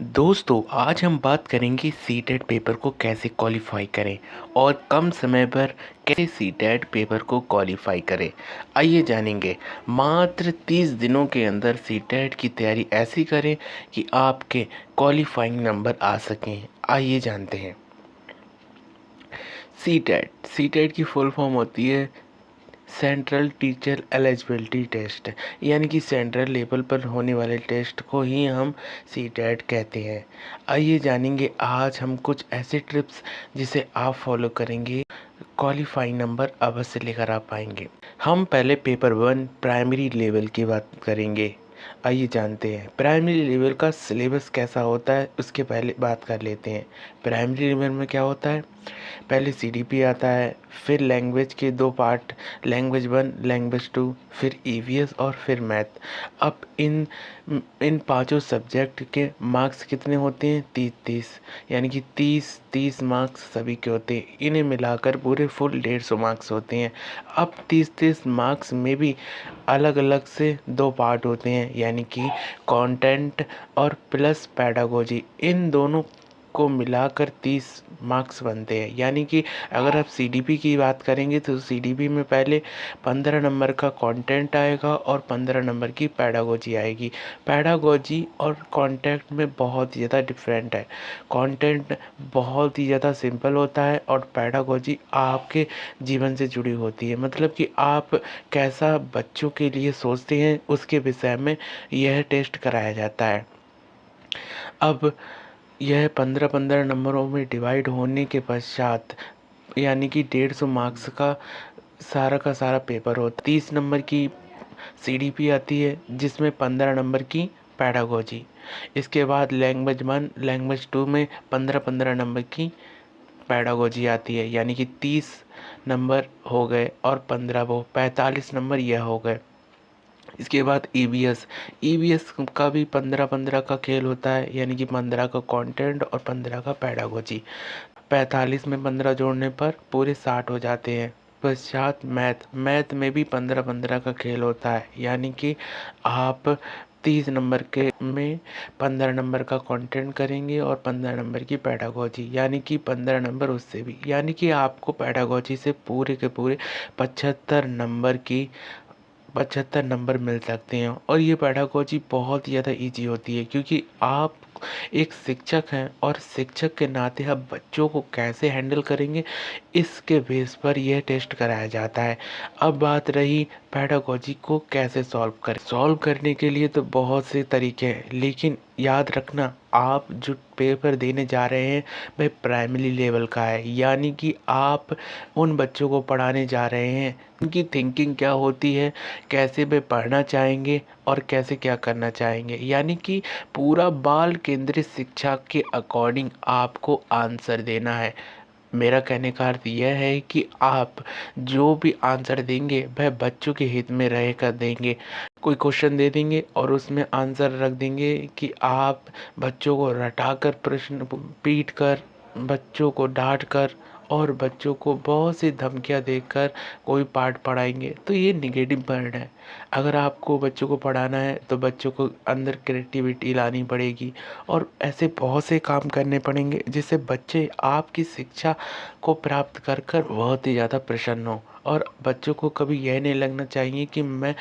दोस्तों आज हम बात करेंगे सीटेट पेपर को कैसे क्वालिफाई करें और कम समय पर कैसे सीटेट पेपर को क्वालिफाई करें। आइए जानेंगे। मात्र 30 दिनों के अंदर सीटेट की तैयारी ऐसी करें कि आपके क्वालिफाइंग नंबर आ सकें। आइए जानते हैं। सीटेट सीटेट की फुल फॉर्म होती है सेंट्रल टीचर एलिजिबिलिटी टेस्ट, यानी कि सेंट्रल लेवल पर होने वाले टेस्ट को ही हम सीटेट कहते हैं। आइए जानेंगे आज हम कुछ ऐसे टिप्स जिसे आप फॉलो करेंगे क्वालिफाइंग नंबर अवश्य लेकर आ पाएंगे। हम पहले पेपर 1 प्राइमरी लेवल की बात करेंगे। आइए जानते हैं प्राइमरी लेवल का सिलेबस कैसा होता है। उसके पहले बात कर लेते हैं प्राइमरी लेवल में क्या होता है। पहले सीडीपी आता है, फिर लैंग्वेज के दो पार्ट, लैंग्वेज 1 लैंग्वेज 2, फिर ईवीएस और फिर मैथ। अब इन पांचों सब्जेक्ट के मार्क्स कितने होते हैं? 30-30, यानी कि 30-30 मार्क्स सभी के होते हैं। इन्हें मिलाकर पूरे फुल 150 मार्क्स होते हैं। अब 30-30 मार्क्स में भी अलग अलग से दो पार्ट होते हैं, यानी कि कंटेंट और प्लस पेडागोजी। इन दोनों को मिलाकर 30 मार्क्स बनते हैं। यानी कि अगर आप सीडीपी की बात करेंगे तो सीडीपी में पहले 15 नंबर का कंटेंट आएगा और 15 नंबर की पेडागोजी आएगी। पेडागोजी और कंटेंट में बहुत ज़्यादा डिफरेंट है। कंटेंट बहुत ही ज़्यादा सिंपल होता है और पेडागोजी आपके जीवन से जुड़ी होती है, मतलब कि आप कैसा बच्चों के लिए सोचते हैं उसके विषय में यह टेस्ट कराया जाता है। अब यह 15-15 नंबरों में डिवाइड होने के पश्चात, यानी कि 150 मार्क्स का सारा पेपर होता है। 30 नंबर की सीडीपी आती है जिसमें 15 नंबर की पेडागोजी। इसके बाद लैंग्वेज 1 लैंग्वेज 2 में 15-15 नंबर की पेडागोजी आती है, यानी कि 30 नंबर हो गए और 15 वो 45 नंबर यह हो गए। इसके बाद ईवीएस ईवीएस का भी 15-15 का खेल होता है, यानी कि 15 का कंटेंट और 15 का पेडागोजी। 45 में 15 जोड़ने पर पूरे 60 हो जाते हैं। पश्चात मैथ में भी 15-15 का खेल होता है, यानी कि आप 30 नंबर के में 15 नंबर का कंटेंट करेंगे और 15 नंबर की पेडागोजी, यानी कि 15 नंबर उससे भी, यानी कि आपको पेडागोजी से पूरे के पूरे 75 नंबर मिल सकते हैं। और ये पेडागोजी बहुत ही ज़्यादा इजी होती है, क्योंकि आप एक शिक्षक हैं और शिक्षक के नाते आप बच्चों को कैसे हैंडल करेंगे इसके बेस पर यह टेस्ट कराया जाता है। अब बात रही पेडागोजी को कैसे सॉल्व करने के लिए तो बहुत से तरीके हैं, लेकिन याद रखना आप जो पेपर देने जा रहे हैं वह प्राइमरी लेवल का है, यानी कि आप उन बच्चों को पढ़ाने जा रहे हैं उनकी थिंकिंग क्या होती है, कैसे वे पढ़ना चाहेंगे और कैसे क्या करना चाहेंगे। यानी कि पूरा बाल केंद्रित शिक्षा के अकॉर्डिंग आपको आंसर देना है। मेरा कहने का अर्थ यह है कि आप जो भी आंसर देंगे वह बच्चों के हित में रहकर देंगे। कोई क्वेश्चन दे देंगे और उसमें आंसर रख देंगे कि आप बच्चों को रटाकर प्रश्न पीट कर, बच्चों को डांट कर और बच्चों को बहुत सी धमकियां देकर कोई पाठ पढ़ाएंगे, तो ये निगेटिव वर्ड है। अगर आपको बच्चों को पढ़ाना है तो बच्चों को अंदर क्रिएटिविटी लानी पड़ेगी और ऐसे बहुत से काम करने पड़ेंगे जिससे बच्चे आपकी शिक्षा को प्राप्त कर कर बहुत ही ज़्यादा प्रसन्न हो। और बच्चों को कभी यह नहीं लगना चाहिए कि मैं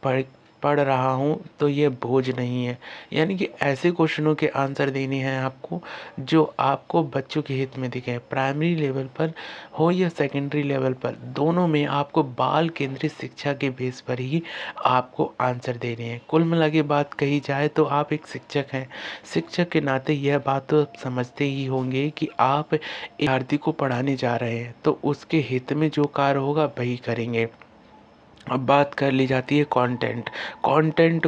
पढ़ पढ़ रहा हूँ तो ये बोझ नहीं है। यानी कि ऐसे क्वेश्चनों के आंसर देने हैं आपको जो आपको बच्चों के हित में दिखे। प्राइमरी लेवल पर हो या सेकेंडरी लेवल पर, दोनों में आपको बाल केंद्रित शिक्षा के बेस पर ही आपको आंसर देने हैं। कुल मिला के बात कही जाए तो आप एक शिक्षक हैं। शिक्षक के नाते यह बात तो आप समझते ही होंगे कि आप एक विद्यार्थी को पढ़ाने जा रहे हैं तो उसके हित में जो कार्य होगा वही करेंगे। अब बात कर ली जाती है कंटेंट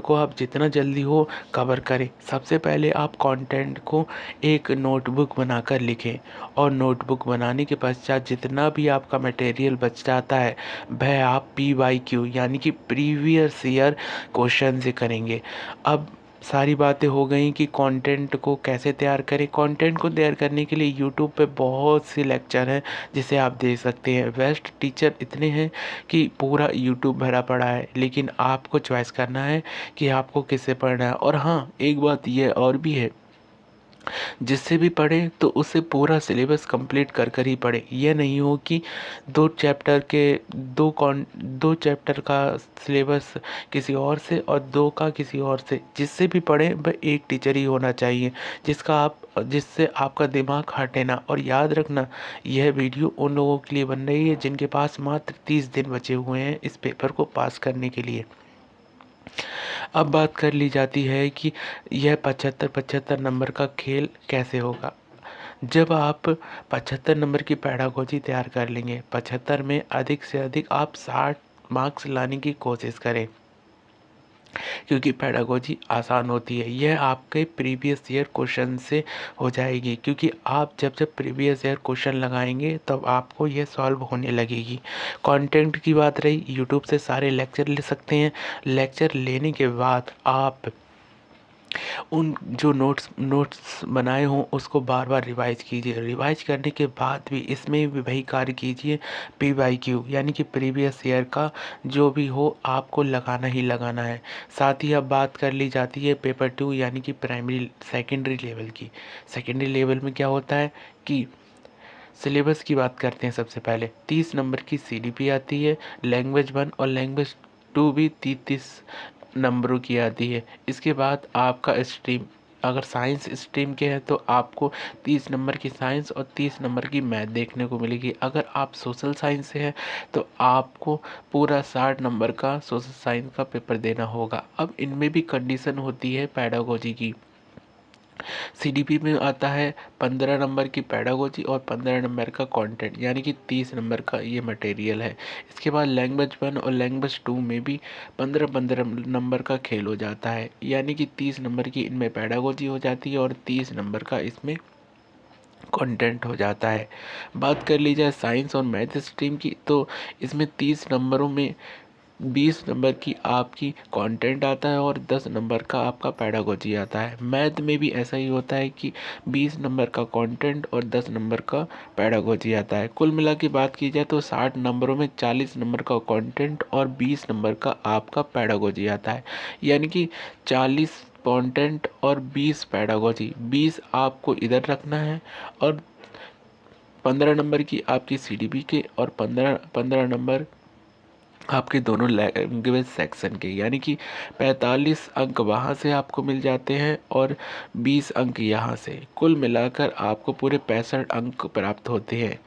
को आप जितना जल्दी हो कवर करें। सबसे पहले आप कंटेंट को एक नोटबुक बनाकर लिखें और नोटबुक बनाने के पश्चात जितना भी आपका मटेरियल बच जाता है वह आप PYQ यानी कि प्रीवियस ईयर क्वेश्चन से करेंगे। अब सारी बातें हो गई कि कंटेंट को कैसे तैयार करें। कंटेंट को तैयार करने के लिए यूट्यूब पे बहुत से लेक्चर हैं जिसे आप देख सकते हैं। बेस्ट टीचर इतने हैं कि पूरा यूट्यूब भरा पड़ा है, लेकिन आपको चॉइस करना है कि आपको किससे पढ़ना है। और हाँ, एक बात ये और भी है, जिससे भी पढ़ें तो उसे पूरा सिलेबस कंप्लीट कर कर ही पढ़ें। यह नहीं हो कि दो चैप्टर का सिलेबस किसी और से और दो का किसी और से। जिससे भी पढ़ें वह एक टीचर ही होना चाहिए जिससे आपका दिमाग हटे ना। और याद रखना, यह वीडियो उन लोगों के लिए बन रही है जिनके पास मात्र 30 दिन बचे हुए हैं इस पेपर को पास करने के लिए। अब बात कर ली जाती है कि यह 75-75 नंबर का खेल कैसे होगा। जब आप 75 नंबर की पैडागोजी तैयार कर लेंगे, 75 में अधिक से अधिक आप 60 मार्क्स लाने की कोशिश करें, क्योंकि पैडागोजी आसान होती है। यह आपके प्रीवियस ईयर क्वेश्चन से हो जाएगी, क्योंकि आप जब जब प्रीवियस ईयर क्वेश्चन लगाएंगे तब आपको यह सॉल्व होने लगेगी। कंटेंट की बात रही, यूट्यूब से सारे लेक्चर ले सकते हैं। लेक्चर लेने के बाद आप उन जो नोट्स बनाए हों उसको बार बार रिवाइज कीजिए। रिवाइज करने के बाद भी इसमें भी वही कार्य कीजिए, PYQ यानी कि प्रीवियस ईयर का जो भी हो आपको लगाना ही लगाना है। साथ ही अब बात कर ली जाती है पेपर 2 यानी कि प्राइमरी सेकेंडरी लेवल की। सेकेंडरी लेवल में क्या होता है कि सिलेबस की बात करते हैं। सबसे पहले 30 नंबर की CDP आती है, लैंग्वेज 1 और लैंग्वेज 2 भी 30 नंबरों की आती है। इसके बाद आपका स्ट्रीम, अगर साइंस स्ट्रीम के हैं तो आपको 30 नंबर की साइंस और 30 नंबर की मैथ देखने को मिलेगी। अगर आप सोशल साइंस से हैं तो आपको पूरा 60 नंबर का सोशल साइंस का पेपर देना होगा। अब इनमें भी कंडीशन होती है पैडागोजी की। CDP में आता है 15 नंबर की पैडागोजी और 15 नंबर का कंटेंट, यानी कि 30 नंबर का ये मटेरियल है। इसके बाद लैंग्वेज 1 और लैंग्वेज 2 में भी 15-15 नंबर का खेल हो जाता है, यानी कि 30 नंबर की इनमें पैडागोजी हो जाती है और 30 नंबर का इसमें कंटेंट हो जाता है। बात कर ली जाए साइंस और मैथ स्ट्रीम की, तो इसमें 30 नंबरों में 20 नंबर की आपकी कंटेंट आता है और 10 नंबर का आपका पैडागोजी आता है। मैथ में भी ऐसा ही होता है कि 20 नंबर का कंटेंट और 10 नंबर का पैडागोजी आता है। कुल मिला के बात की जाए तो 60 नंबरों में 40 नंबर का कंटेंट और 20 नंबर का आपका पैडागोजी आता है, यानी कि 40 कंटेंट और 20 पैडागोजी। 20 आपको इधर रखना है और 15 नंबर की आपकी CDP के और 15 नंबर आपके दोनों लैंग्वेज सेक्शन के, यानी कि 45 अंक वहाँ से आपको मिल जाते हैं और 20 अंक यहाँ से। कुल मिलाकर आपको पूरे 65 अंक प्राप्त होते हैं।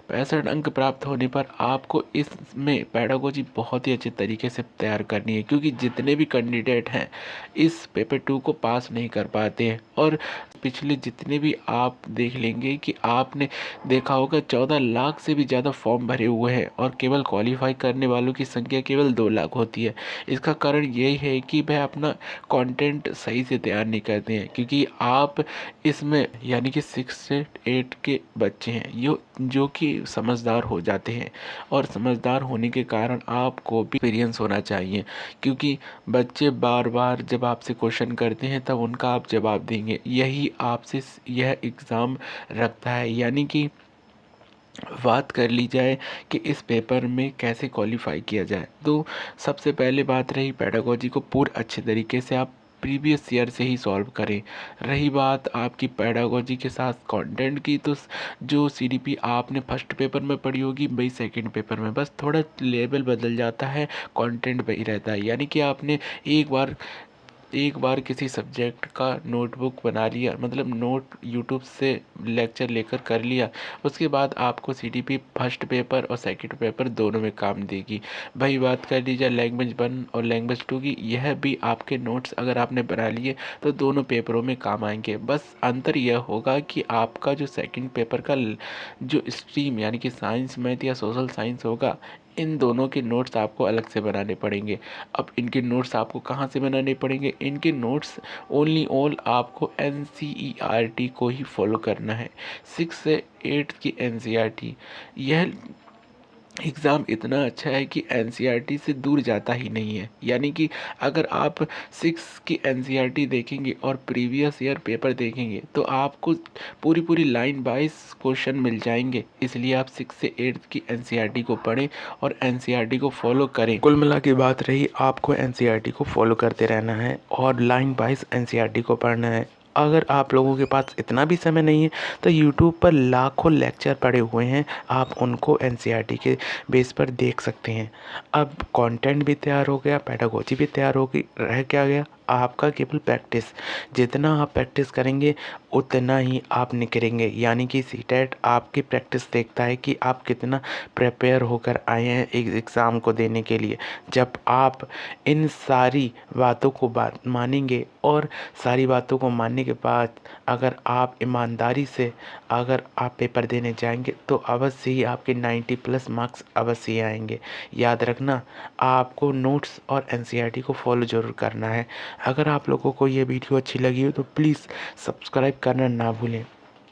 65 अंक प्राप्त होने पर आपको इसमें पैडागोजी बहुत ही अच्छे तरीके से तैयार करनी है, क्योंकि जितने भी कैंडिडेट हैं इस पेपर 2 को पास नहीं कर पाते हैं। और पिछले जितने भी आप देख लेंगे कि आपने देखा होगा 14 लाख से भी ज़्यादा फॉर्म भरे हुए हैं और केवल क्वालिफाई करने वालों की संख्या केवल 2 लाख होती है। इसका कारण यही है कि वह अपना कंटेंट सही से तैयार नहीं करते हैं, क्योंकि आप इसमें यानी कि 6 से 8 के बच्चे हैं जो कि समझदार हो जाते हैं। और समझदार होने के कारण आपको भी एक्सपीरियंस होना चाहिए, क्योंकि बच्चे बार बार जब आपसे क्वेश्चन करते हैं तब उनका आप जवाब देंगे, यही आपसे यह एग्ज़ाम रखता है। यानी कि बात कर ली जाए कि इस पेपर में कैसे क्वालिफाई किया जाए, तो सबसे पहले बात रही पैडागोजी को पूरे अच्छे तरीके से आप प्रीवियस ईयर से ही सॉल्व करें। रही बात आपकी पैडागोजी के साथ कंटेंट की, तो जो CDP आपने फर्स्ट पेपर में पढ़ी होगी वही सेकंड पेपर में, बस थोड़ा लेवल बदल जाता है, कंटेंट वही रहता है। यानी कि आपने एक बार किसी सब्जेक्ट का नोटबुक बना लिया, मतलब नोट यूट्यूब से लेक्चर लेकर कर लिया, उसके बाद आपको CDP फर्स्ट पेपर और सेकंड पेपर दोनों में काम देगी। वही बात कर लीजिए लैंग्वेज 1 और लैंग्वेज 2 की, यह भी आपके नोट्स अगर आपने बना लिए तो दोनों पेपरों में काम आएंगे। बस अंतर यह होगा कि आपका जो सेकंड पेपर का जो स्ट्रीम यानी कि साइंस, मैथ या सोशल साइंस होगा, इन दोनों के नोट्स आपको अलग से बनाने पड़ेंगे। अब इनके नोट्स आपको कहाँ से बनाने पड़ेंगे? इनके नोट्स ओनली ऑल आपको NCERT को ही फॉलो करना है। 6 से 8 की NCERT, यह एग्ज़ाम इतना अच्छा है कि एनसीईआरटी से दूर जाता ही नहीं है। यानी कि अगर आप 6 की एनसीईआरटी देखेंगे और प्रीवियस ईयर पेपर देखेंगे तो आपको पूरी पूरी लाइन वाइज क्वेश्चन मिल जाएंगे। इसलिए आप 6 से 8 की एनसीईआरटी को पढ़ें और एनसीईआरटी को फॉलो करें। कुल मिला के बात रही, आपको एनसीईआरटी को फॉलो करते रहना है और लाइन वाइज एनसीईआरटी को पढ़ना है। अगर आप लोगों के पास इतना भी समय नहीं है तो यूट्यूब पर लाखों लेक्चर पड़े हुए हैं, आप उनको एनसीईआरटी के बेस पर देख सकते हैं। अब कंटेंट भी तैयार हो गया, पेडागोजी भी तैयार हो गई, रह क्या गया आपका केवल प्रैक्टिस। जितना आप प्रैक्टिस करेंगे उतना ही आप निखरेंगे। यानी कि सीटेट आपकी प्रैक्टिस देखता है कि आप कितना प्रिपेयर होकर आए हैं एक एग्ज़ाम को देने के लिए। जब आप इन सारी बातों को बात मानेंगे और सारी बातों को मानने के बाद अगर आप ईमानदारी से अगर आप पेपर देने जाएंगे तो अवश्य ही आपके 90+ मार्क्स अवश्य ही आएंगे। याद रखना, आपको नोट्स और एनसीईआरटी को फॉलो ज़रूर करना है। अगर आप लोगों को ये वीडियो अच्छी लगी हो तो प्लीज़ सब्सक्राइब करना ना भूलें।